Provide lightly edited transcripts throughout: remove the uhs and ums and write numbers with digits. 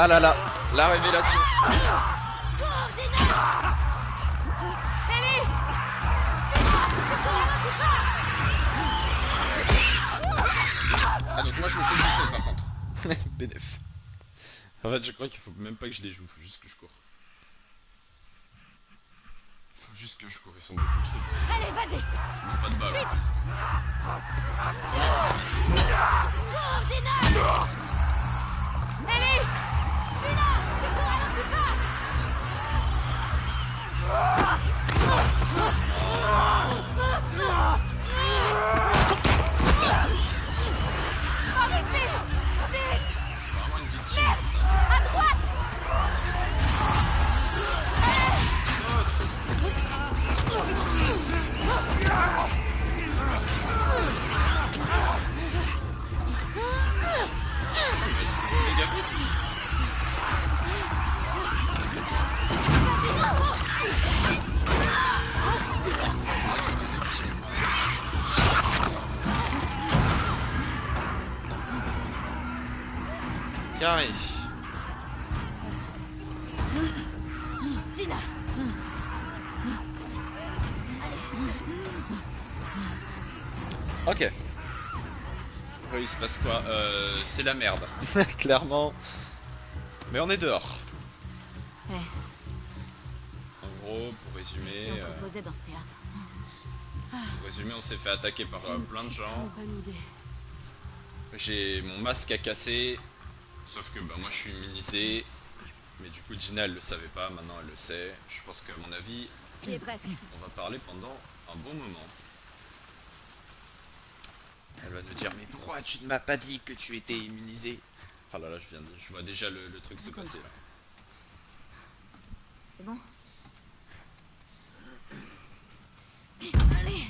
Ah là là, la révélation. Ah donc moi je me fais bouffer par contre. Bénef. En fait je crois qu'il faut même pas que je les joue, faut juste que je cours. Faut juste que je cours, ils sont beaucoup trop. Allez, vas-y. Pas de balles. Coordinate. Ellie, je suis là. C'est pour ralentis pas. Oh, mais vite. Vite. Vraiment une victime. À droite. Les gars. Carré. Dina. Ok. Oui, il se passe quoi? C'est la merde. Clairement. Mais on est dehors. Ouais. En gros, pour résumer, Si on se reposait dans ce théâtre. on s'est fait attaquer par plein de gens. Bonne idée. J'ai mon masque à casser. Sauf que bah, moi je suis immunisé. Mais du coup Gina elle le savait pas, maintenant elle le sait. Je pense qu'à mon avis, Tu es presque. on va parler pendant un bon moment. Elle va nous dire mais pourquoi tu ne m'as pas dit que tu étais immunisé? Ah là là je vois déjà le truc se passer là. C'est bon. Allez.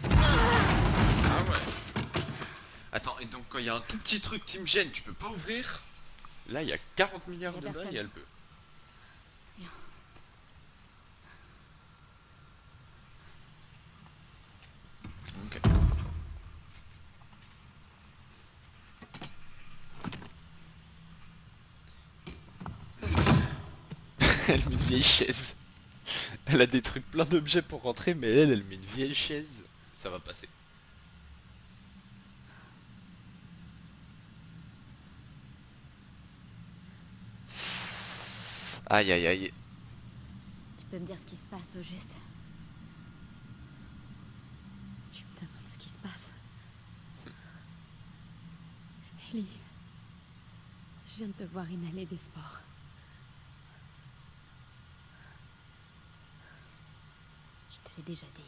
Ah ouais. Attends, et donc quand il y a un tout petit truc qui me gêne, tu peux pas ouvrir? Là il y a 40 milliards Y a de balles personne. et elle peut. Viens. Ok. Elle met une vieille chaise. Elle a des trucs plein d'objets pour rentrer, mais elle met une vieille chaise. Ça va passer. Aïe aïe aïe. Tu peux me dire ce qui se passe au juste? Tu me demandes ce qui se passe? Ellie, je viens de te voir inhaler des spores. Je te l'ai déjà dit.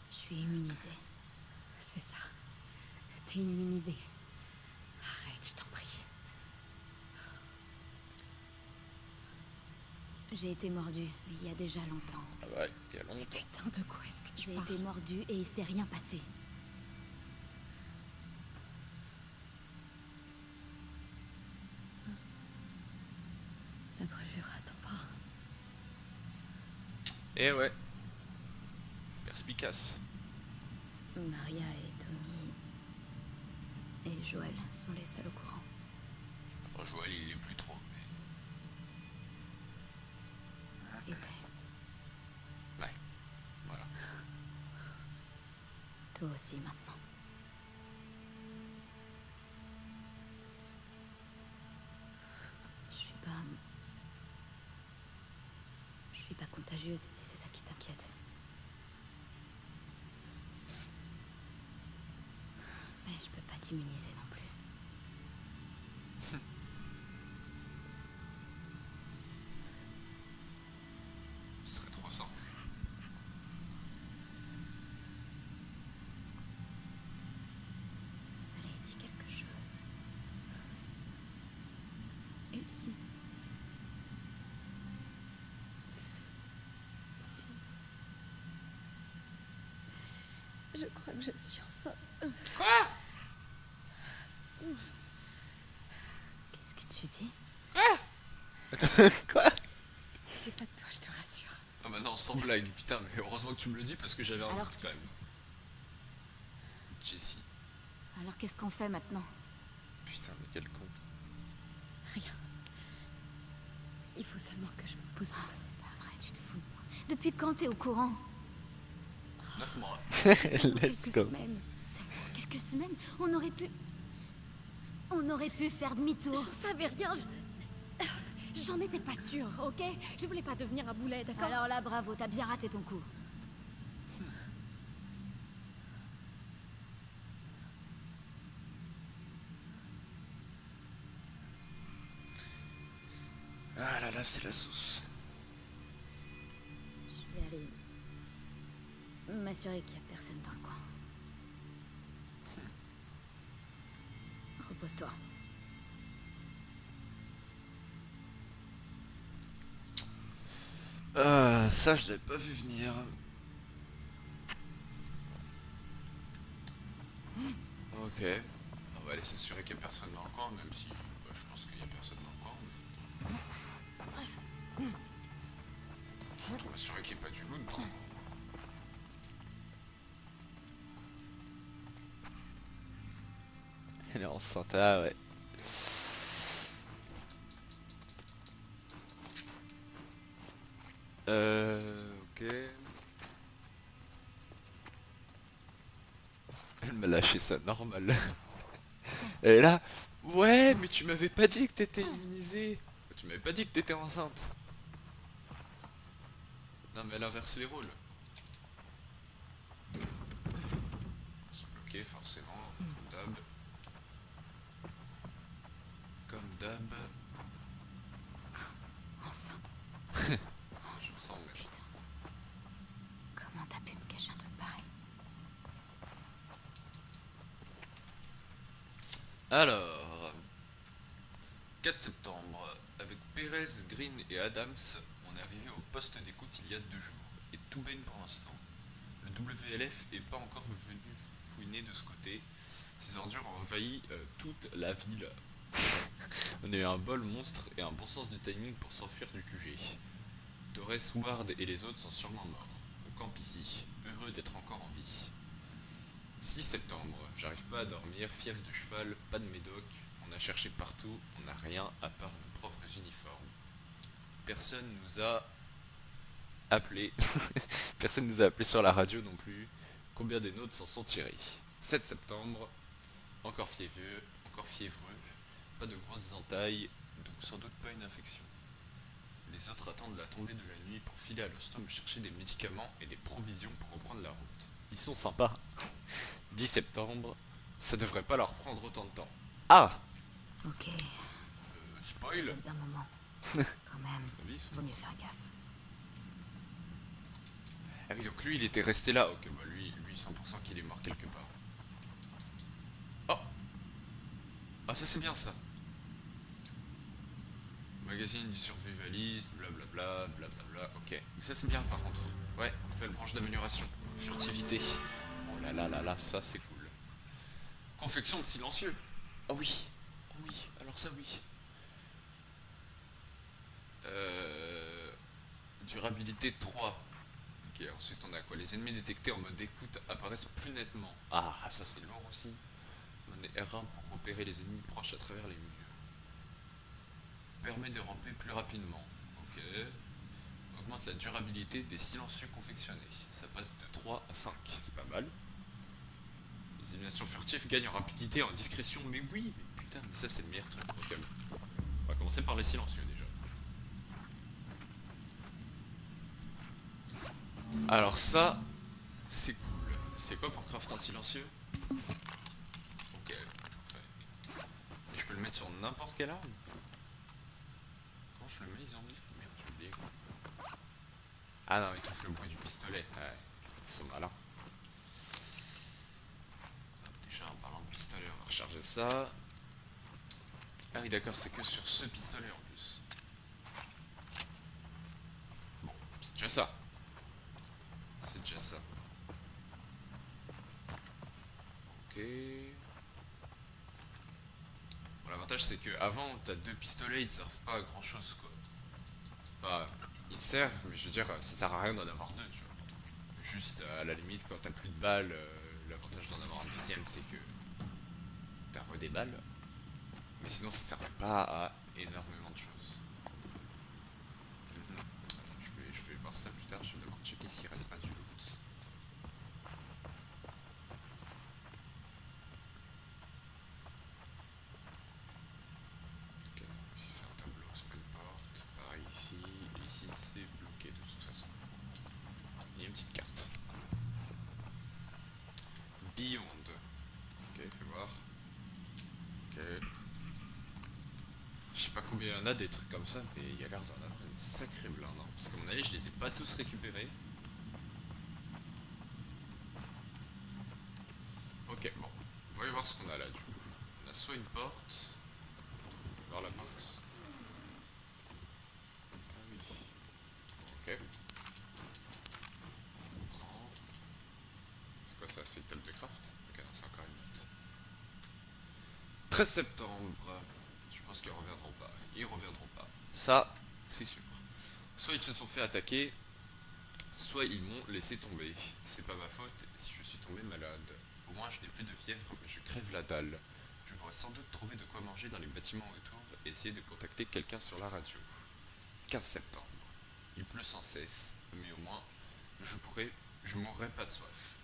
Je suis immunisée. C'est ça. T'es immunisée. Arrête, je t'en prie. J'ai été mordue il y a déjà longtemps. Ah ouais, il y a longtemps. Putain, de quoi est-ce que tu parles? J'ai été mordue et il s'est rien passé. La brûlure à ton bras. Eh ouais. Perspicace. Maria et Tommy et Joël sont les seuls au courant. Bon, Joël il est plus trop. Mais... Était. Ouais. Voilà. Toi aussi maintenant. Je suis pas contagieuse si c'est ça qui t'inquiète. Mais je peux pas t'immuniser non plus. Ce serait trop simple. Allez, dis quelque chose. Ellie. Je crois que je suis enceinte. Quoi? Qu'est-ce que tu dis? Quoi? C'est pas de toi, je te rassure. Ah bah non, sans blague, putain, mais heureusement que tu me le dis parce que j'avais un Alors, doute quand même. J'ai Alors qu'est-ce qu'on fait maintenant? Putain, mais quel con. Rien. Il faut seulement que je me pose en passe. C'est pas vrai, tu te fous de moi. Depuis quand t'es au courant? 9 mois. Seulement Let's quelques go. semaines. Seulement quelques semaines. On aurait pu... On aurait pu faire demi-tour. Je savais rien, j'en étais pas sûre, ok? Je voulais pas devenir un boulet, d'accord? Alors là, bravo, t'as bien raté ton coup. Ah là là, c'est la sauce. Je vais aller... m'assurer qu'il y a personne dans le coin. Repose-toi. Ça je l'avais pas vu venir. Ok. On va aller s'assurer qu'il y a personne dans le coin, même si je pense qu'il y a personne dans le coin. Mais... Surtout m'assurer qu'il n'y ait pas du loot dans le coin. Elle est enceinte, ah ouais. Ok. Elle m'a lâché ça normal. Elle est là. Ouais, mais tu m'avais pas dit que t'étais immunisée. Tu m'avais pas dit que t'étais enceinte. Non, mais elle inverse les rôles. C'est bloqué forcément, comme d'hab. Comme d'hab. Enceinte. Je me sens même. Putain. Comment t'as pu me cacher un truc pareil? Alors, 4 septembre, avec Perez, Green et Adams, on est arrivé au poste d'écoute il y a 2 jours, et tout baigne pour l'instant. Le WLF est pas encore venu fouiner de ce côté, ces ordures ont envahi toute la ville. On a eu un bol monstre et un bon sens du timing pour s'enfuir du QG. Torres, Ward et les autres sont sûrement morts. On campe ici, heureux d'être encore en vie. 6 septembre, j'arrive pas à dormir, fièvre de cheval, pas de médoc, on a cherché partout, on n'a rien à part nos propres uniformes. Personne nous a appelé, personne nous a appelé sur la radio non plus. Combien des nôtres s'en sont tirés? 7 septembre, encore fiévreux, pas de grosses entailles, donc sans doute pas une infection. Les autres attendent la tombée de la nuit pour filer à l'hostom chercher des médicaments et des provisions pour reprendre la route. Ils sont sympas. 10 septembre, ça devrait pas leur prendre autant de temps. Ah! Ok. Spoil? D'un moment. Quand même. Oui, Vaut mieux faire gaffe. ah oui, donc lui il était resté là. Ok, bah lui 100% qu'il est mort quelque part. Oh! Ah, ça c'est bien ça. Magazine du survivaliste, blablabla, blablabla. Ok, donc ça c'est bien par contre. Ouais, nouvelle branche d'amélioration. Furtivité. Oh là là là là, ça c'est cool. Confection de silencieux. Oh oui, oh oui, alors ça oui. Durabilité 3. Ok, ensuite on a quoi? Les ennemis détectés en mode écoute apparaissent plus nettement. Ah, ça c'est lourd aussi. On est R1 pour repérer les ennemis proches à travers les murs. Permet de ramper plus rapidement. Ok. Augmente la durabilité des silencieux confectionnés. Ça passe de 3 à 5. C'est pas mal. Les éliminations furtives gagnent en rapidité et en discrétion. Mais oui, mais putain, mais ça c'est le meilleur truc. Ok. On va commencer par les silencieux déjà. Alors ça, c'est cool. C'est quoi pour craft un silencieux? Ok. Ouais. Et je peux le mettre sur n'importe quelle arme? Quand je le mets, ils ont dit. Merde, j'ai oublié. Ah non, ils trouvent le bruit du pistolet. Ouais, ils sont malins. Hop, déjà, en parlant de pistolet, on va recharger ça. Ah oui, d'accord, c'est que sur ce pistolet en plus. Bon, c'est déjà ça. C'est déjà ça. Ok. Bon, l'avantage c'est que avant, t'as 2 pistolets, ils te servent pas à grand chose quoi. Enfin, ils te servent, mais je veux dire, ça sert à rien d'en avoir 2, tu vois. Juste à la limite, quand t'as plus de balles, l'avantage d'en avoir un deuxième, c'est que dalle. Mais sinon ça servait pas à énormément de choses. Attends, je vais voir ça plus tard, je vais d'abord checker s'il reste pas du loot. Ok, ici c'est un tableau, c'est pas une porte. Pareil ici, et ici c'est bloqué de toute façon. Il y a une petite carte. Beyond. Ok, fais voir. Ok. Je sais pas combien il y en a des trucs comme ça, mais il y a l'air d'en avoir une sacrée blinde. Hein. Parce qu'à mon avis, je les ai pas tous récupérés. Ok, bon. On va y voir ce qu'on a là du coup. On a soit une porte. On va voir la porte. Ah oui. Ok. On prend. C'est quoi ça? C'est une table de craft? Ok, non, c'est encore une note. 13 septembre. Je pense qu'ils reviendront pas. Ils reviendront pas. Ça, c'est sûr. Soit ils se sont fait attaquer, soit ils m'ont laissé tomber. C'est pas ma faute si je suis tombé malade. Au moins je n'ai plus de fièvre, mais je crève la dalle. Je pourrais sans doute trouver de quoi manger dans les bâtiments autour et essayer de contacter quelqu'un sur la radio. 15 septembre. Il pleut sans cesse, mais au moins je mourrai pas de soif.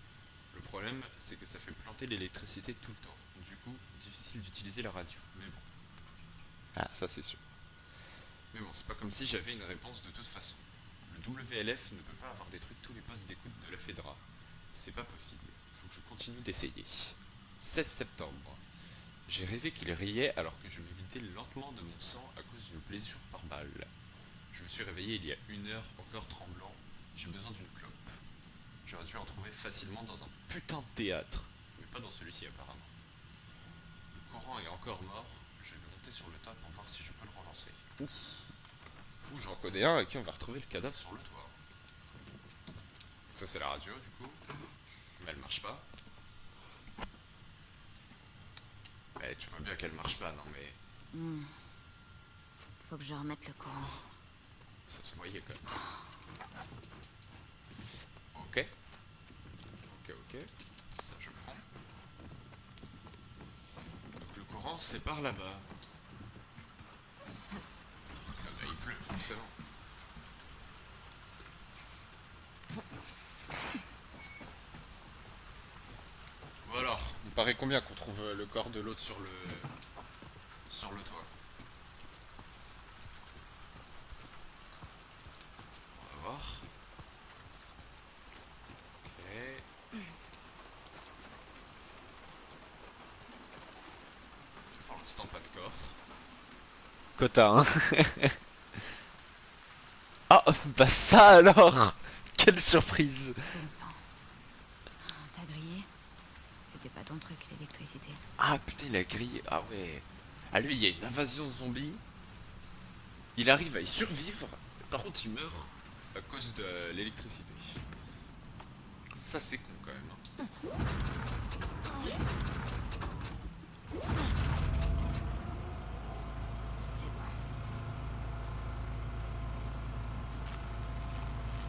Le problème, c'est que ça fait planter l'électricité tout le temps. Du coup, difficile d'utiliser la radio. Mais bon. Ah, ça c'est sûr. Mais bon, c'est pas comme si j'avais une réponse de toute façon. Le WLF ne peut pas avoir détruit tous les postes d'écoute de la Fedra. C'est pas possible. Faut que je continue d'essayer. 16 septembre. J'ai rêvé qu'il riait alors que je me vidais lentement de mon sang à cause d'une blessure par balle. Je me suis réveillé il y a 1 heure, encore tremblant. J'ai besoin d'une clope. J'aurais dû en trouver facilement dans un putain de théâtre. Mais pas dans celui-ci apparemment. Le courant est encore mort. Je vais monter sur le toit pour voir si je peux le relancer. Ouf. Ouh, j'en connais un à qui on va retrouver le cadavre sur le toit. Donc ça c'est la radio du coup. Mais elle marche pas. Mais tu vois bien qu'elle marche pas, non mais... Faut que je remette le courant. Ça se voyait quand même. Ok. Ok, ok. Ça je prends. Donc le courant c'est par là-bas. Ah bah il pleut, forcément. Bon alors, il paraît combien qu'on trouve le corps de l'autre sur le toit? On va voir. Ok. Pour l'instant pas de corps. Quota, hein. Ah, bah ça alors. Quelle surprise. Bon sang. T'as grillé? C'était pas ton truc, l'électricité. Ah putain, il a grillé. Ah ouais. Ah lui, il y a une invasion zombie. Il arrive à y survivre. Par contre, il meurt à cause de l'électricité. Ça, c'est con quand même. C'est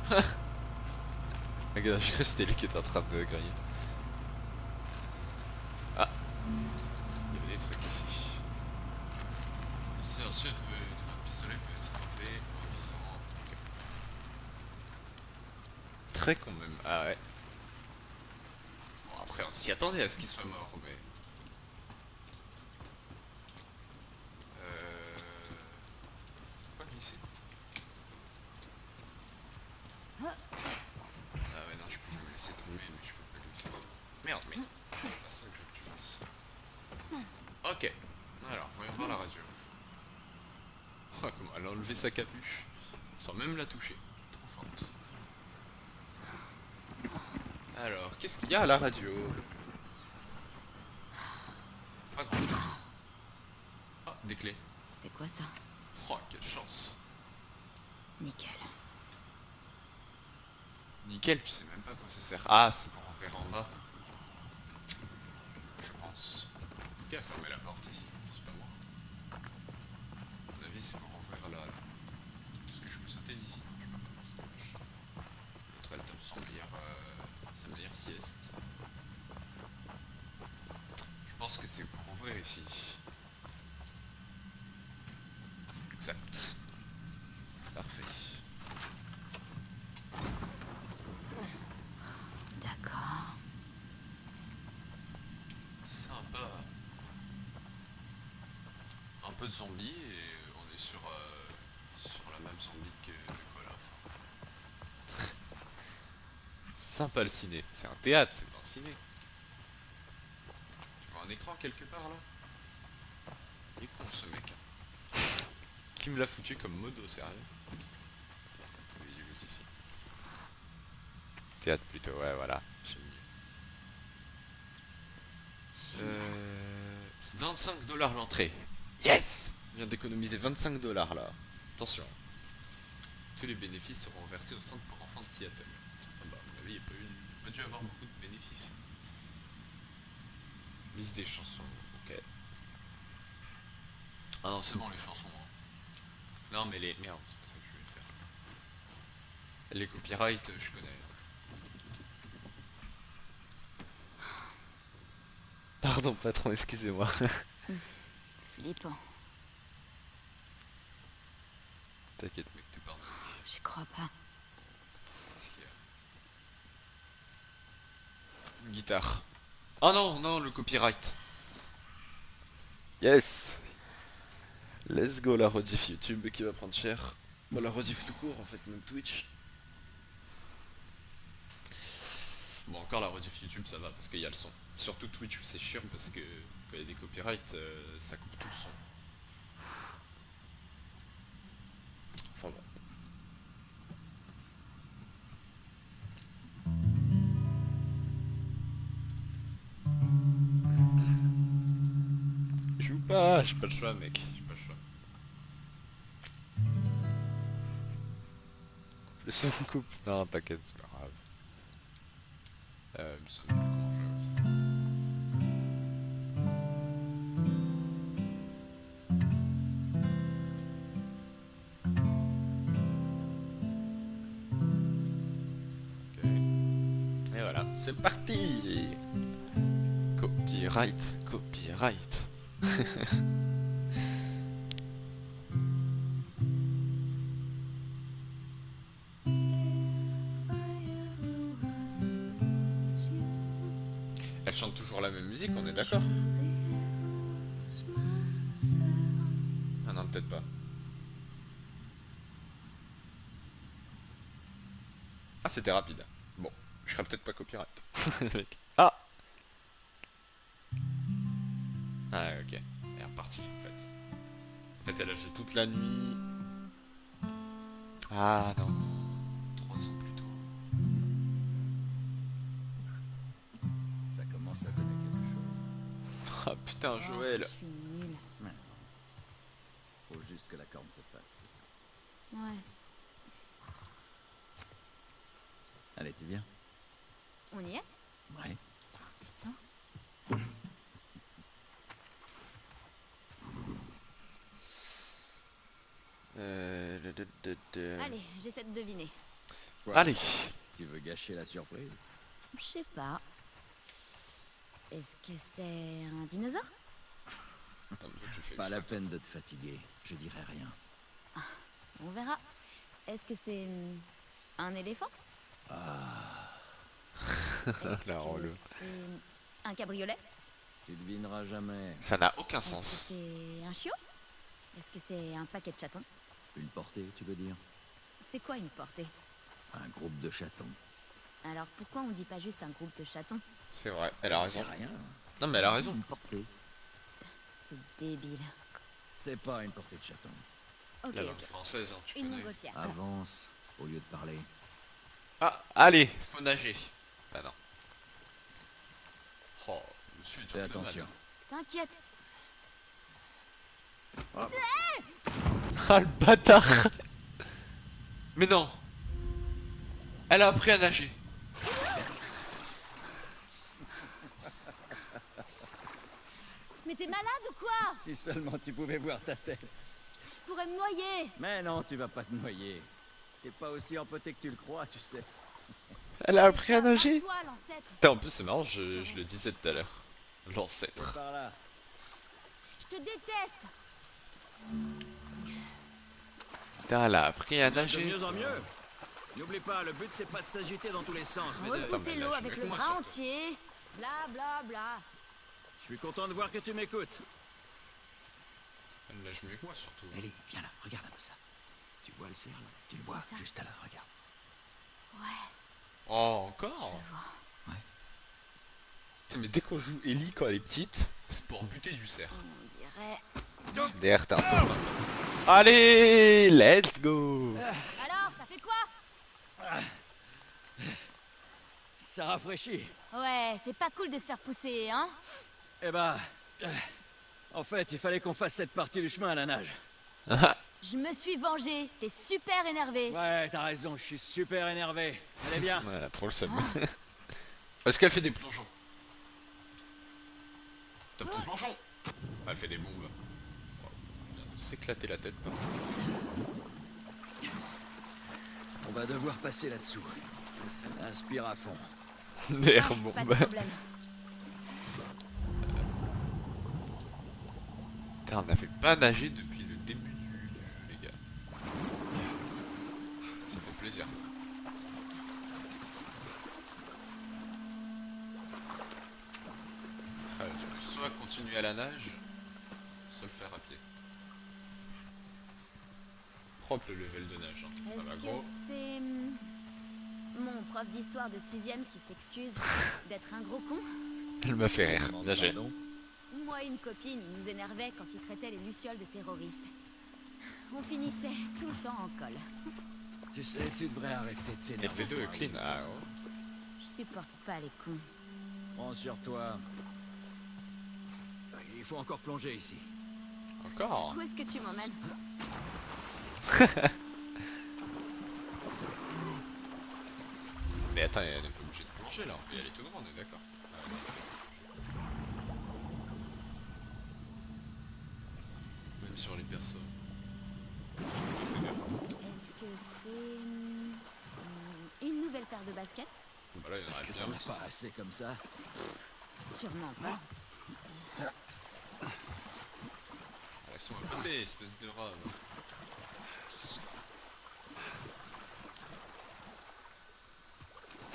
bon. Regarde, je crois que c'était lui qui était en train de griller. Ah, il y avait des trucs ici. Le silencieux de votre pistolet peut être enlevé en visant. Ok. Très con même. Ah ouais. Bon, après, on s'y attendait à ce qu'il soit mort, mais. Pas glisser. Ah ouais, non, je peux me laisser tomber, mais je peux pas glisser ça. Merde, mais. C'est pas ça que je veux que tu fasses. Ok. Alors, on va voir la radio. Oh, comment elle a enlevé sa capuche sans même la toucher. Trop forte. Alors, qu'est-ce qu'il y a à la radio? Pas grand chose. Ah, des clés. C'est quoi ça? Oh, quelle chance. Nickel. Nickel, tu sais même pas à quoi ça sert. Ah, c'est pour ouvrir en bas. Je pense. Qui a fermé la porte ici? C'est pas moi. À mon avis, c'est pour ouvrir là. Est-ce que je peux sauter d'ici? Non, je peux pas. C'est dommage. L'autre, elle tape sa meilleure sieste. Je pense que c'est pour ouvrir ici. Exact. Parfait. D'accord. Sympa. Un peu de zombies et on est sur la même zombie que Call of. Sympa le ciné. C'est un théâtre, c'est pas un ciné. Tu vois un écran quelque part là? Il est con ce mec. Hein. Qui me l'a foutu comme modo, sérieux? Oui, il est ici. Théâtre plutôt, ouais, voilà. J'ai mis. 25 $ l'entrée. Yes! Je viens d'économiser 25 $ là. Attention. Tous les bénéfices seront versés au centre pour enfants de Seattle. Ah bah, à mon avis, il n'y a pas dû avoir beaucoup de bénéfices. Liste des chansons, ok. Ah non, c'est bon les chansons. Hein. Non, mais les. Merde, c'est pas ça que je voulais faire. Les copyrights, je connais. Pardon, patron, excusez-moi. Flippant. T'inquiète, mec, t'es pardonné. J'y crois pas. Qu'est-ce qu'il y a? Une guitare. Oh non, non, le copyright. Yes! Let's go la rediff YouTube qui va prendre cher. Bon, la rediff tout court en fait, même Twitch. Bon, encore la rediff YouTube ça va parce qu'il y a le son. Surtout Twitch c'est chiant parce que quand il y a des copyrights, ça coupe tout le son. Enfin bon. Joue pas, j'ai pas le choix mec, j'ai pas le choix. Le son coupe. Non, t'inquiète, c'est pas grave. Je sais plus comment jouer aussi. Ok. Et voilà, c'est parti! Copyright, copyright. Elle chante toujours la même musique, on est d'accord? Ah non, peut-être pas. Ah, c'était rapide. Bon, je serais peut-être pas copyright. Ah! Ah, ok. Elle est repartie en fait. En fait, elle a joué toute la nuit. Ah non. 3 ans plus tôt. Ça commence à donner quelque chose. Ah putain, Joël. Je suis nulle. Ouais. Faut juste que la corde se fasse. Ouais. Allez, tu viens? On y est? Ouais. Putain. Allez, j'essaie de deviner. Quoi? Allez. Tu veux gâcher la surprise? Je sais pas. Est-ce que c'est un dinosaure? Attends, mais tu fais Pas la exprès. peine de te fatiguer. Je dirai rien. On verra. Est-ce que c'est un éléphant? Est-ce La que relou. c'est un cabriolet? Tu devineras jamais. Ça n'a aucun Est-ce que sens. c'est un chiot? Est-ce que c'est un paquet de chatons? Une portée, tu veux dire? C'est quoi une portée? Un groupe de chatons. Alors pourquoi on dit pas juste un groupe de chatons? C'est vrai, elle a C'est raison. rien. Non, mais elle a raison. Une portée. C'est débile. C'est pas une portée de chatons. Ok, La langue ok. française, hein, tu Une connais. montgolfière. Avance au lieu de parler. Ah, allez, faut nager. Bah non. Oh, monsieur est Fais gentleman. attention. T'inquiète. Ah, le bâtard. Mais non. Elle a appris à nager. Mais t'es malade ou quoi? Si seulement tu pouvais voir ta tête. Je pourrais me noyer. Mais non, tu vas pas te noyer. T'es pas aussi empoté que tu le crois, tu sais. Elle a appris à nager. Toi, l'ancêtre. Putain, en plus, c'est marrant, je le disais tout à l'heure. C'est L'ancêtre. par là. je te déteste. Putain, elle a appris à De nager. mieux en mieux. N'oublie pas, le but c'est pas de s'agiter dans tous les sens, mais de... Repousser mais l'eau nage avec avec le moi, bras surtout. entier. Bla bla bla. Je suis content de voir que tu m'écoutes. Elle nage mieux que moi surtout. Ellie, viens là, regarde un peu ça. Tu vois le cerf là? Tu le vois ça juste là, regarde. Ouais, Oh, encore je vois. Putain, mais dès qu'on joue Ellie quand elle est petite, c'est pour buter du cerf. On dirait... Derrière, t'as un peu maintenant. Allez, let's go. Alors, ça fait quoi? Ça rafraîchit. Ouais, c'est pas cool de se faire pousser, hein? Eh ben... En fait, il fallait qu'on fasse cette partie du chemin à la nage. Je me suis vengée. T'es super énervé. Ouais, t'as raison, je suis super énervé. Allez, bien. Ouais, elle a trop le seum. Est-ce qu'elle fait des plongeons? Top de plongeon. Elle fait des bombes. Wow. Elle vient de s'éclater la tête. Quoi. On va devoir passer là-dessous. Inspire à fond. Des air Pas de bombes. problème. Putain, on n'avait pas nagé depuis le début du jeu, les gars. Ça fait plaisir. Tu peux soit continuer à la nage, soit le faire à pied. Propre le level de nage. Hein. Ça va Est-ce gros. que c'est... mon prof d'histoire de 6ème qui s'excuse d'être un gros con? Elle m'a fait rire. Bien joué. Moi et une copine, il nous énervait quand il traitait les lucioles de terroristes. On finissait tout le temps en colle. Tu sais, tu devrais arrêter de t'énerver. FP2 clean. Ah ouais. Je supporte pas les cons. Prends sur toi. Il faut encore plonger ici. Encore. Où est-ce que tu m'emmènes? Mais attends, elle n'est pas obligée de plonger là. On peut y aller tout droit, on est d'accord. Même sur les persos. Est-ce que c'est... une nouvelle paire de baskets? Bah là, il y en Parce aurait que bien t'en as aussi. pas assez comme ça. Sûrement pas. Laisse-moi passer, espèce de rat.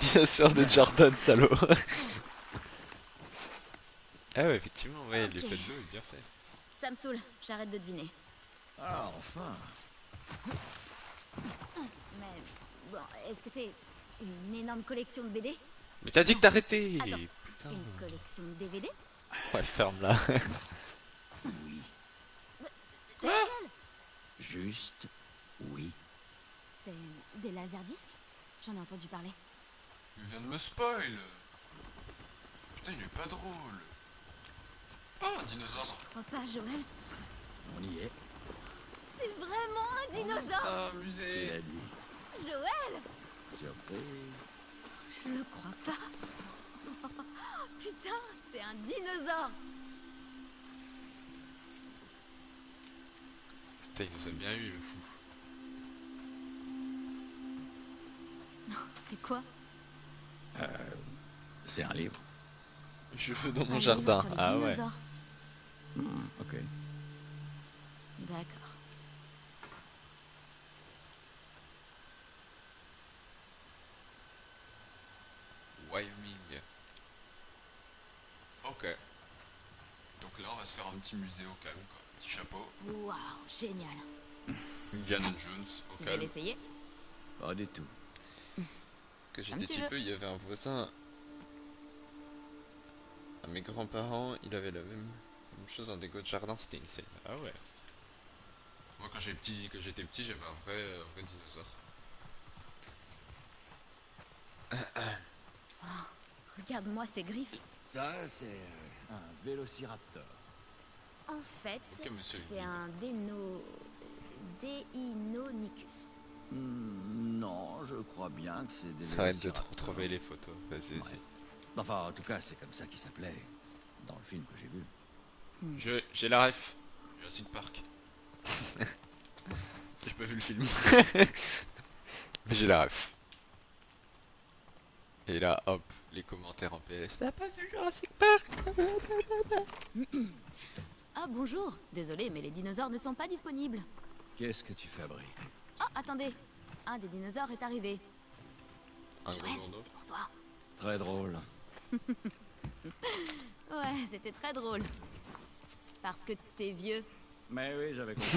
Bien sûr, des Jordan, salaud. Ah ouais, effectivement, ouais, Ok. l'effet de l'eau est bien fait. Ça me saoule, j'arrête de deviner. Ah, enfin. Mais bon, est-ce que c'est une énorme collection de BD? Mais t'as dit que t'arrêtais. Attends. Putain. Une collection de DVD? Ouais, ferme-la. Oui. Laquelle? Juste. Oui. C'est des laserdiscs? J'en ai entendu parler. Il vient de me spoil. Putain, il est pas drôle. Oh, un dinosaure. Je crois pas, Joël. On y est. C'est vraiment un dinosaure! Ah, Qui musée. l'a dit? Joël! Surprise. Je le crois pas. Putain, c'est un dinosaure! Putain, il nous a bien eu, le fou. Non, c'est quoi? C'est un livre. Je veux dans Un mon livre jardin. sur les Ah ouais. dinosaures. Ok. D'accord. Wyoming. Ok. Donc là, on va se faire un petit musée au calme, quoi. Petit chapeau. Waouh, génial. Indiana Jones au Tu veux calme. l'essayer? Pas du tout. Que Comme j'étais tu petit veux. peu, il y avait un voisin. À mes grands-parents, il avait la même chose en déco de jardin, c'était insane. Ah ouais. Moi, quand j'étais petit, j'avais un vrai dinosaure. Regarde-moi ces griffes. Ça, c'est un vélociraptor. En fait, Ok, monsieur c'est le guide. un Deinonychus. Non, je crois bien que c'est des Arrête de te vélociraptors. retrouver les photos. Vas-y, Ouais. vas-y. Enfin, en tout cas, c'est comme ça qu'il s'appelait dans le film que j'ai vu. J'ai la ref. Jurassic Park. J'ai pas vu le film. Mais j'ai la ref. Et là, hop, les commentaires en PS. T'as pas vu Jurassic Park? Ah bonjour. bonjour. Désolé, mais les dinosaures ne sont pas disponibles. Qu'est-ce que tu fabriques? Oh, attendez. Un des dinosaures est arrivé. Un gros Joël, lourdeau. c'est pour toi. Très drôle. Ouais, c'était très drôle. Parce que t'es vieux. Mais oui, j'avais compris.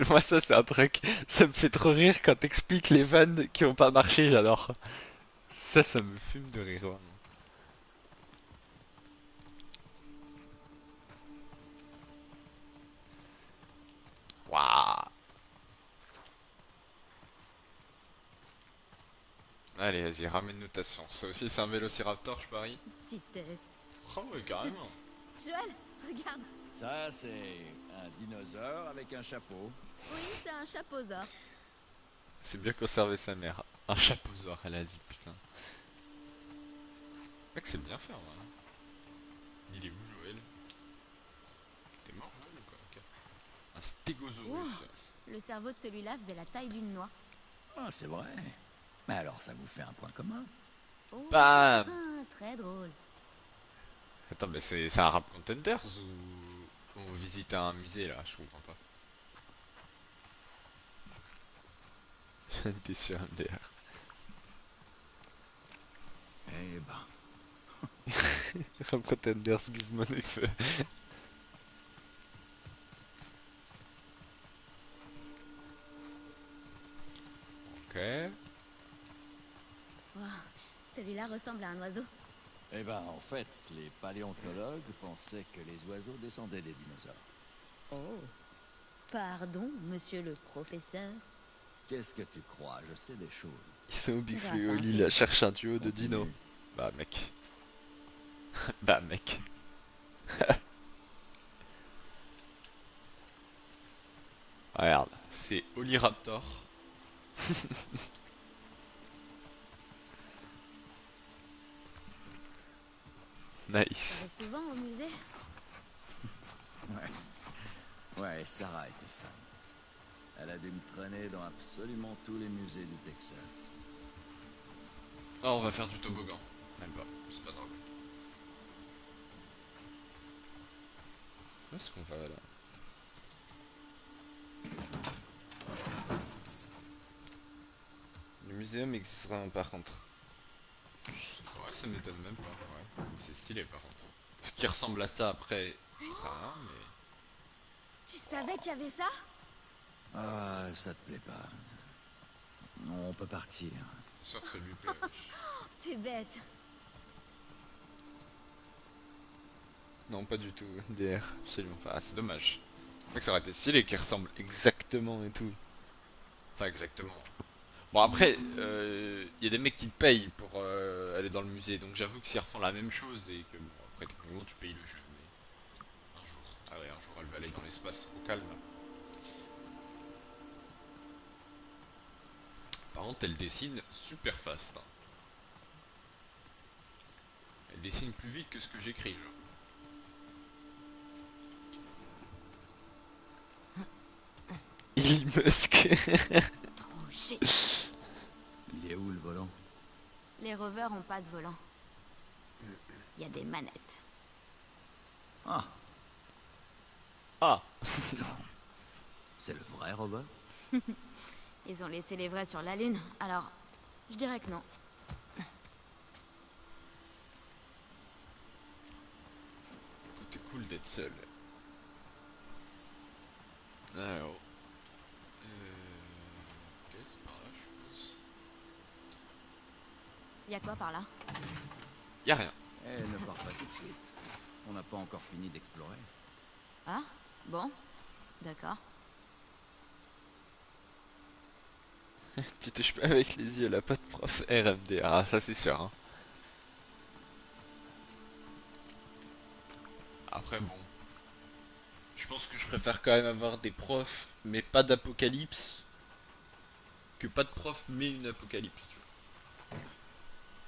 Moi ça c'est un truc, ça me fait trop rire quand t'expliques les vannes qui ont pas marché, j'adore. Ça me fume de rire. Vraiment. Waouh. Allez, vas-y, ramène-nous ta science. Ça aussi c'est un vélociraptor, je parie. Petite tête. Oh ouais, carrément. Joël, regarde. Ça, c'est un dinosaure avec un chapeau. Oui, c'est un chapeausaure. C'est bien conservé sa mère. Un chapeausaure, elle a dit, putain. Mec, c'est bien fait, hein. Il est où, Joël? T'es mort, Joël, ou quoi? Ok. Un stégosaurus. Wow. Le cerveau de celui-là faisait la taille d'une noix. Ah, c'est vrai. Mais alors, ça vous fait un point commun. Oh, Bam. très drôle. Attends, mais c'est un rap contenders ou on visite un musée là? Je comprends pas. T'es sur MDR. Eh ben, Rap contenders, Gizmon et feu. Ok. Wow. Celui-là ressemble à un oiseau. eh ben, en fait, les paléontologues pensaient que les oiseaux descendaient des dinosaures. Oh. Pardon, monsieur le professeur. Qu'est-ce que tu crois? Je sais des choses. Ils sont au Big Grâce Flea à au un lit, film. là, cherche un duo de Continue. dino. Bah mec. Bah mec. Regarde, c'est Oliraptor. Tu Nice. vas souvent au musée? Ouais. Ouais, Sarah était fan. Elle a dû me traîner dans absolument tous les musées du Texas. Oh, on va faire du toboggan. Même pas, c'est pas drôle. Où est-ce qu'on va là? Le muséum existera par contre. Ouais, ça m'étonne même pas, ouais. C'est stylé par contre. Ce qui ressemble à ça après, je sais rien, mais... Tu savais qu'il y avait ça? Ah, ça te plaît pas. On peut partir. Je suis sûr que ça lui plaît, wesh. T'es bête. Non, pas du tout, DR, absolument pas. Ah, c'est dommage. C'est vrai que ça aurait été stylé qu'il ressemble exactement et tout. Enfin, exactement. Bon, après, y a des mecs qui te payent pour aller dans le musée, donc j'avoue que s'ils refont la même chose et que, bon, après, techniquement, tu payes le jeu, mais un jour. Ah ouais, un jour, elle va aller dans l'espace au calme. Par contre, elle dessine super fast. Hein. Elle dessine plus vite que ce que j'écris, genre. Elon Musk. Trop chier. Il est où le volant? Les rovers ont pas de volant. Il y a des manettes. Ah, Ah, attends. C'est le vrai rover? Ils ont laissé les vrais sur la Lune, alors je dirais que non. c'était cool d'être seul. Alors. Ok, c'est par là, je suppose. Y a quoi par là? Y'a rien. Eh, ne pars pas tout de suite. On n'a pas encore fini d'explorer. Ah, bon, d'accord. Tu touches pas avec les yeux, là, pas de prof RMD. Ah, ça c'est sûr. Hein. Après, bon. Je pense que je préfère quand même avoir des profs, mais pas d'apocalypse, que pas de prof, mais une apocalypse. Tu vois.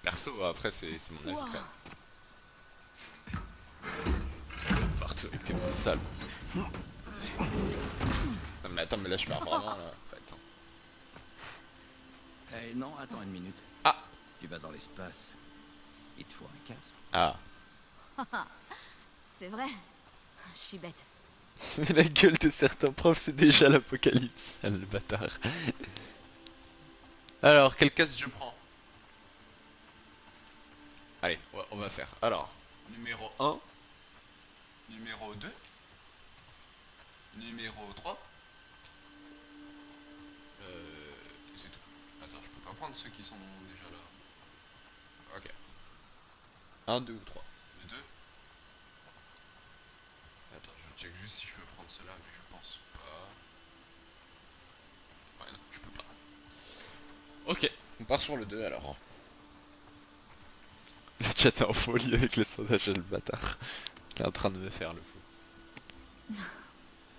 Perso, après, c'est mon avis Wow. quand même. Partout avec tes mots sales. Non, mais attends, mais là, je pars vraiment, là. En fait, hein. Eh non, attends une minute. Ah. Tu vas dans l'espace. Il te faut un casque. Ah. C'est vrai. Je suis bête. Mais la gueule de certains profs, c'est déjà l'apocalypse. Ah, le bâtard. Alors, quelle case je prends? Allez, on va faire. Alors, numéro 1, numéro 2, numéro 3. C'est tout. Attends, je peux pas prendre ceux qui sont déjà là. Ok. 1, 2 ou 3. Le 2. Attends, je check juste si je peux prendre cela, mais je pense pas. Ouais, non, je peux pas. Ok, on part sur le 2 alors. Le chat est en folie avec le sondage et le bâtard. Il est en train de me faire le fou.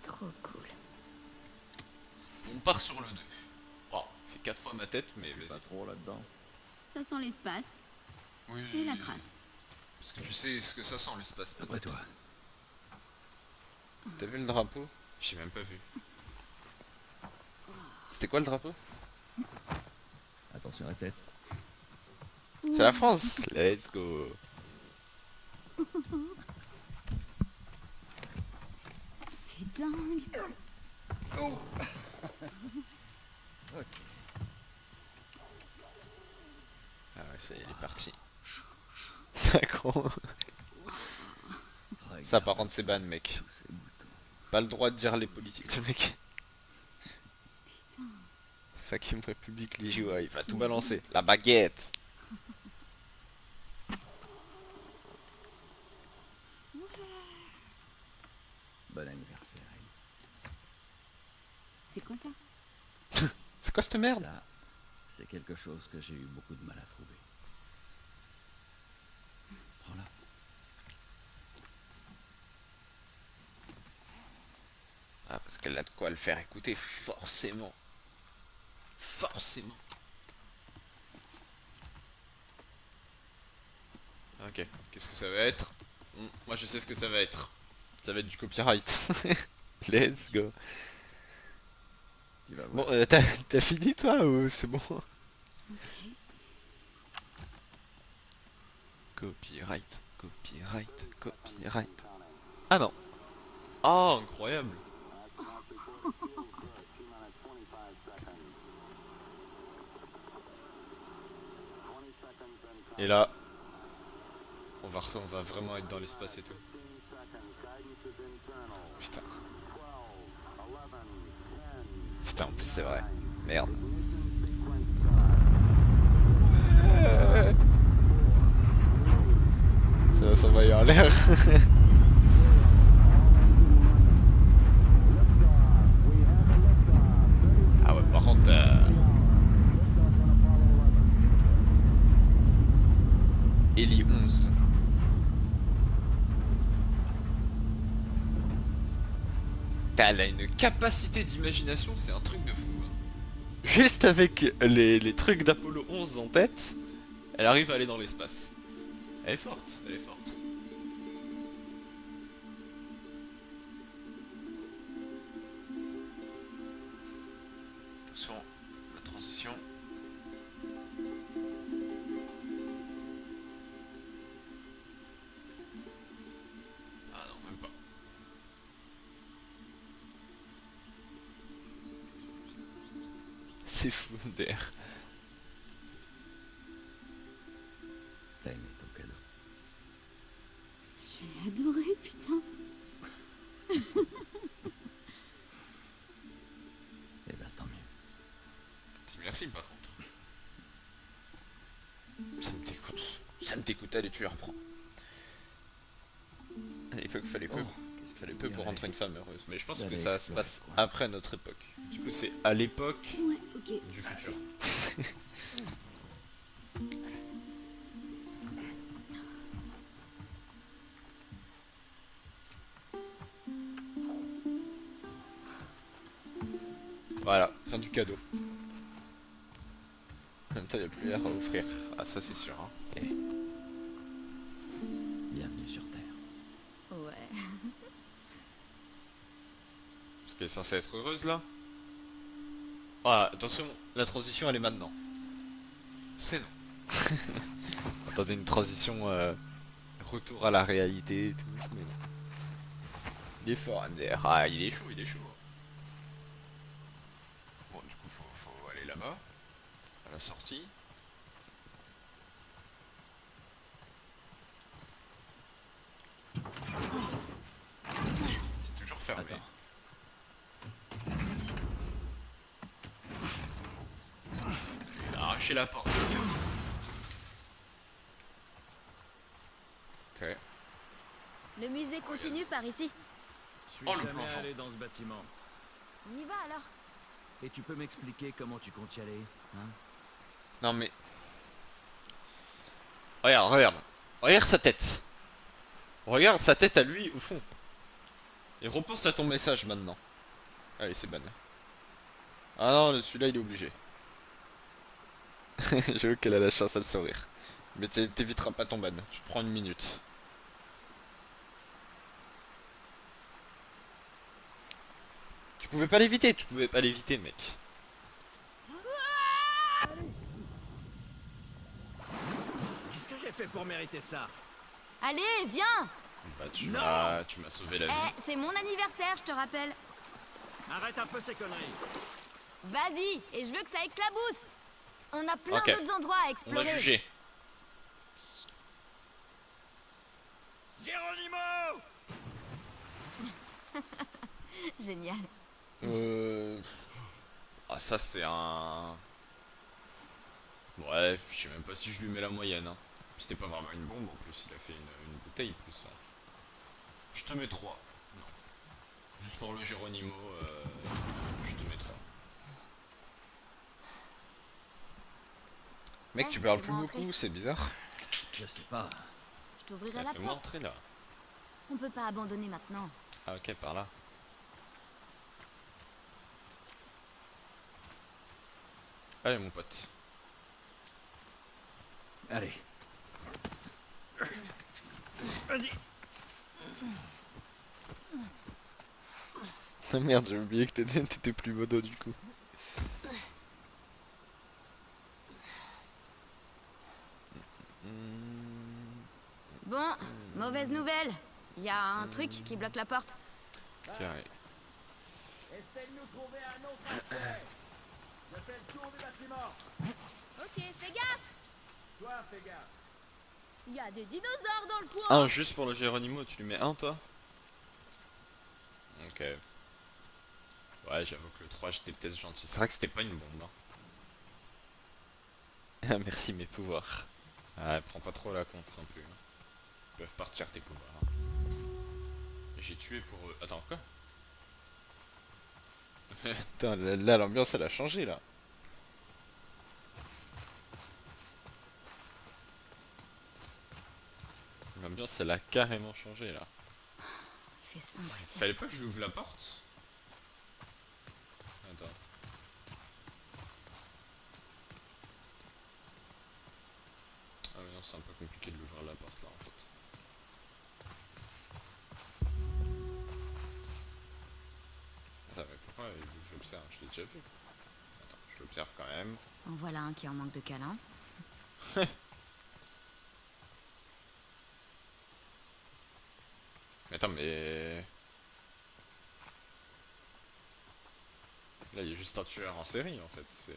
Trop cool. On part sur le 2. Oh, fait 4 fois ma tête, mais Pas trop là-dedans. Ça sent l'espace oui. et la crasse. Parce que tu sais ce que ça sent l'espace. Après toi. T'as vu le drapeau? J'ai même pas vu. C'était quoi le drapeau? Attention à la tête. C'est la France. Let's go. C'est dingue. Ok. Ah ouais, ça y est, il est parti. Gros. Ça par contre c'est ban mec. Tous ces boutons. Pas le droit de dire les politiques de mec. Putain. Cinquième République, les JO, il va tout balancer. La baguette. Bon anniversaire. C'est quoi ça? C'est quoi cette merde? Ça, c'est quelque chose que j'ai eu beaucoup de mal à trouver. Prends-la. Ah, parce qu'elle a de quoi le faire écouter, forcément. Forcément. Ok, qu'est-ce que ça va être? Moi je sais ce que ça va être. Ça va être du copyright. Let's go. Tu vas voir. Bon, t'as fini toi ou c'est bon? Copyright, copyright, copyright. Ah non. Oh, incroyable. Et là, on va vraiment être dans l'espace et tout. Putain. Putain, en plus c'est vrai. Merde. Ça va s'envoyer en l'air. Ah ouais, par contre... Ellie 11. Elle a une capacité d'imagination, c'est un truc de fou. Hein. Juste avec les trucs d'Apollo 11 en tête, elle arrive à aller dans l'espace. Elle est forte, elle est forte. Attention, la transition. Ah non, même pas. C'est fou, d'air. T'as aimé ton cadeau. J'ai adoré, putain. Eh ben tant mieux. Dis merci par contre. Ça me dégoûte. Ça me dégoûte, allez tu la reprends. À l'époque fallait peu. Qu'est-ce Fallait qu'il peu y pour aurait rendre une femme heureuse. Mais je pense que d'aller ça se explorer passe ce coin. après notre époque. Du coup c'est à l'époque Ouais, ok. du futur. Voilà, fin du cadeau. En même temps, il n'y a plus l'air à offrir. Ah, ça, c'est sûr. Hein. Eh. Bienvenue sur Terre. Ouais. Parce qu'elle est censée être heureuse, là. Ah, attention, la transition, elle est maintenant. C'est non. Attendez, une transition retour à la réalité et tout. Mais non. Il est fort, MDR. Ah, il est chaud, il est chaud. Bon, du coup, faut aller là-bas, à la sortie. C'est toujours fermé. Attends. Il a arraché la porte. Ok. Le musée continue par ici. Je suis Oh, le jamais plongeon. allé dans ce bâtiment. On y va alors. Et tu peux m'expliquer comment tu comptes y aller, hein? Non mais... Regarde, regarde. Regarde sa tête. Regarde sa tête à lui au fond. Et repense à ton message maintenant. Allez, c'est ban. Ah non, celui-là il est obligé. J'avoue qu'elle a la chance à le sourire. Mais t'éviteras pas ton ban. Tu prends une minute. Tu pouvais pas l'éviter, tu pouvais pas l'éviter, mec. Qu'est-ce que j'ai fait pour mériter ça? Allez, viens. Bah Non. tu m'as sauvé la vie. Eh, c'est mon anniversaire, je te rappelle. Arrête un peu ces conneries. Vas-y, et je veux que ça éclabousse. On a plein Ok. d'autres endroits à On va explorer. juger. Geronimo! Génial. Ah ça c'est un... Bref, je sais même pas si je lui mets la moyenne. Hein. C'était pas vraiment une bombe en plus, il a fait une bouteille plus ça. Je te mets 3. Non. Juste pour le Geronimo, je te mets 3. Mec, tu parles c'est plus bon, beaucoup, entrée. c'est bizarre. Je sais pas. Je t'ouvrirai la Fais-moi porte. entrer là. On peut pas abandonner maintenant. Ah ok, par là. Allez mon pote. Allez. Vas-y. Ah merde, j'ai oublié que t'étais plus modo du coup. Bon, mauvaise nouvelle. Il y a un truc qui bloque la porte. Carré. Essaye de nous trouver un autre accès. Je fais le tour du bâtiment. Ok, fais gaffe. Toi, fais gaffe. Il y a des dinosaures dans le coin. Un juste pour le Geronimo, tu lui mets un toi? Ok. Ouais, j'avoue que le 3 j'étais peut-être gentil. C'est vrai que c'était pas une bombe. Hein. Ah, merci mes pouvoirs. Ah, prends pas trop la compte non plus. Hein. Ils peuvent partir tes pouvoirs. Hein. J'ai tué pour eux. Attends, quoi? Putain, là l'ambiance elle a changé là. L'ambiance elle a carrément changé là. Il fait sombre ici. Fallait pas que je ouvre la porte? Attends. Ah mais non, c'est un peu compliqué de l'ouvrir la porte là en fait. Attends, mais pourquoi j'observe? Je l'ai déjà vu. Attends, je l'observe quand même. En voilà un qui en manque de câlin. Mais attends, mais... Là, il y a juste un tueur en série, en fait. C'est...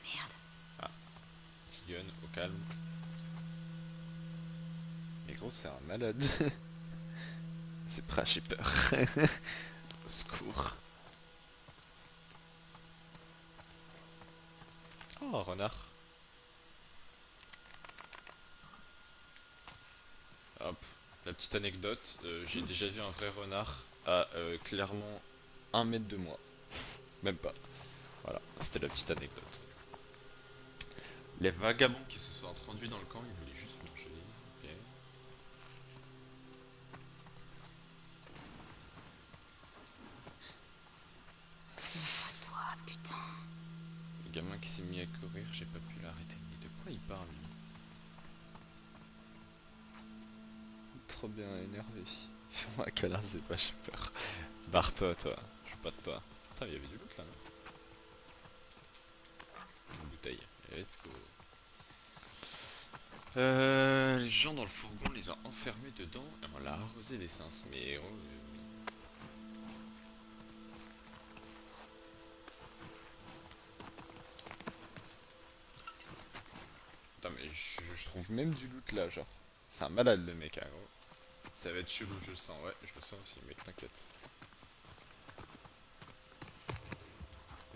Merde. Petit gun, au calme. Mais gros, c'est un malade. C'est prêt, j'ai peur. Au secours. Oh, renard. Hop, la petite anecdote, j'ai déjà vu un vrai renard à clairement 1 mètre de moi. Même pas. Voilà, c'était la petite anecdote. Les vagabonds qui se sont introduits dans le camp, ils voulaient juste manger. Ok. Toi, putain. Le gamin qui s'est mis à courir, j'ai pas pu l'arrêter. Mais de quoi il parle lui? Trop bien énervé. Fais-moi un câlin, c'est pas, j'ai peur. Barre-toi, toi. Je suis pas de toi. Putain, il y avait du loot là. Non, une bouteille. Let's go. Les gens dans le fourgon, on les a enfermés dedans et on l'a arrosé d'essence. Mais oh, Attends, mais je trouve même du loot là, genre. C'est un malade le mec, hein, gros. Ça va être chelou, je le sens. Ouais, je le sens aussi, mec, t'inquiète.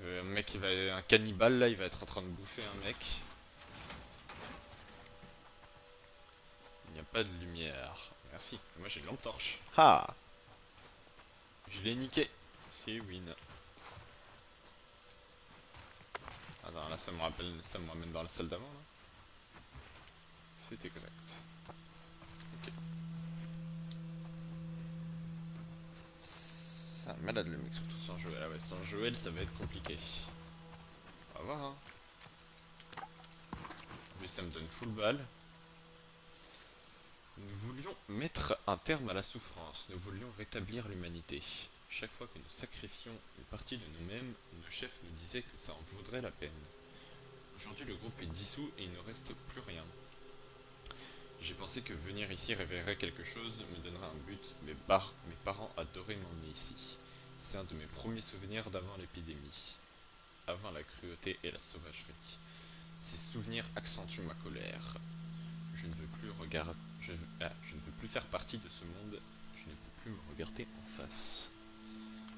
Un mec, un cannibale là, il va être en train de bouffer un mec. Il n'y a pas de lumière. Merci. Moi j'ai une lampe torche. Ha! Je l'ai niqué. C'est win. Attends, là ça me rappelle, ça me ramène dans la salle d'avant là. C'est exact. Ok. C'est un malade le mec, surtout sans Joël. Ah ouais, sans Joël ça va être compliqué. On va voir hein. En plus ça me donne full balle. Nous voulions mettre un terme à la souffrance, nous voulions rétablir l'humanité. Chaque fois que nous sacrifions une partie de nous-mêmes, nos chefs nous disaient que ça en vaudrait la peine. Aujourd'hui le groupe est dissous et il ne reste plus rien. J'ai pensé que venir ici révélerait quelque chose, me donnerait un but, mes parents adoraient m'emmener ici. C'est un de mes premiers souvenirs d'avant l'épidémie, avant la cruauté et la sauvagerie. Ces souvenirs accentuent ma colère. Je ne veux plus regarder. Je ne veux plus faire partie de ce monde. Je ne peux plus me regarder en face.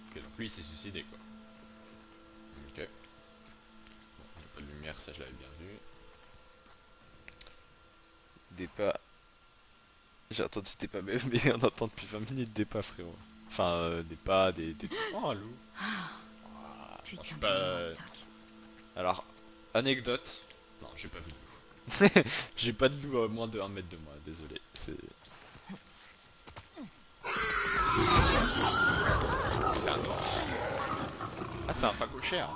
Ok, donc lui il s'est suicidé quoi. Ok. Bon, il n'y a pas de lumière, ça je l'avais bien vu. Des pas. J'ai entendu des pas même, mais on entend depuis 20 minutes des pas frérot. Enfin, des pas, des... Oh un loup. Ouah, non, je suis pas... Alors, anecdote. Non, j'ai pas vu de loup. J'ai pas de loup à moins de 1 mètre de moi, désolé. C'est... C'est un ours. Ah, c'est un facochère.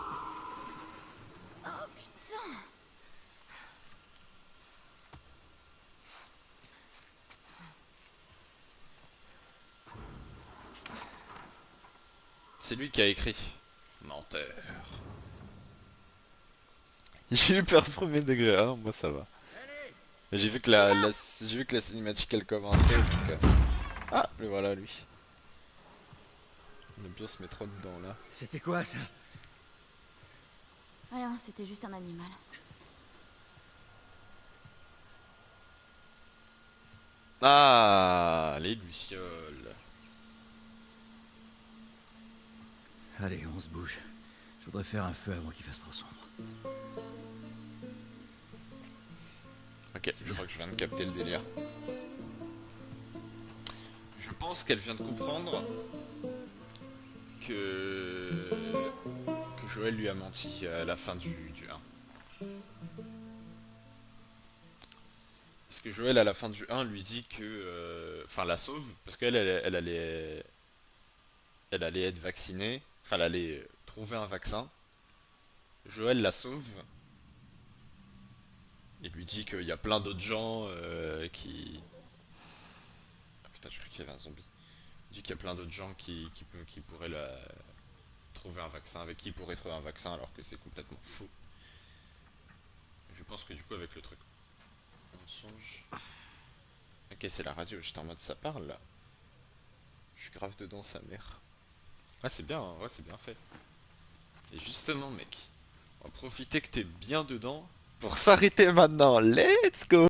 Oh putain! C'est lui qui a écrit. Menteur. J'ai eu peur premier degré, hein, moi ça va. J'ai vu que j'ai vu que la cinématique elle commençait, donc... Ah, le voilà lui. On aime bien se mettre trop dedans là. C'était quoi ça? Rien, c'était juste un animal. Ah, les lucioles. Allez, on se bouge. Je voudrais faire un feu avant qu'il fasse trop sombre. Ok, je crois que je viens de capter le délire. Je pense qu'elle vient de comprendre que Joël lui a menti à la fin du 1. Parce que Joël à la fin du 1 lui dit que... Enfin la sauve, parce elle allait être vaccinée, enfin elle allait trouver un vaccin. Joël la sauve. Il lui dit qu'il y a plein d'autres gens qui... Ah putain, je crois qu'il y avait un zombie. Il dit qu'il y a plein d'autres gens qui pourraient trouver un vaccin, avec qui il pourrait trouver un vaccin alors que c'est complètement faux. Je pense que du coup avec le truc mensonge... Ok, c'est la radio, j'étais en mode ça parle là. Je suis grave dedans sa mère. Ah c'est bien, hein, ouais c'est bien fait. Et justement mec, on va profiter que t'es bien dedans pour s'arrêter maintenant. Let's go!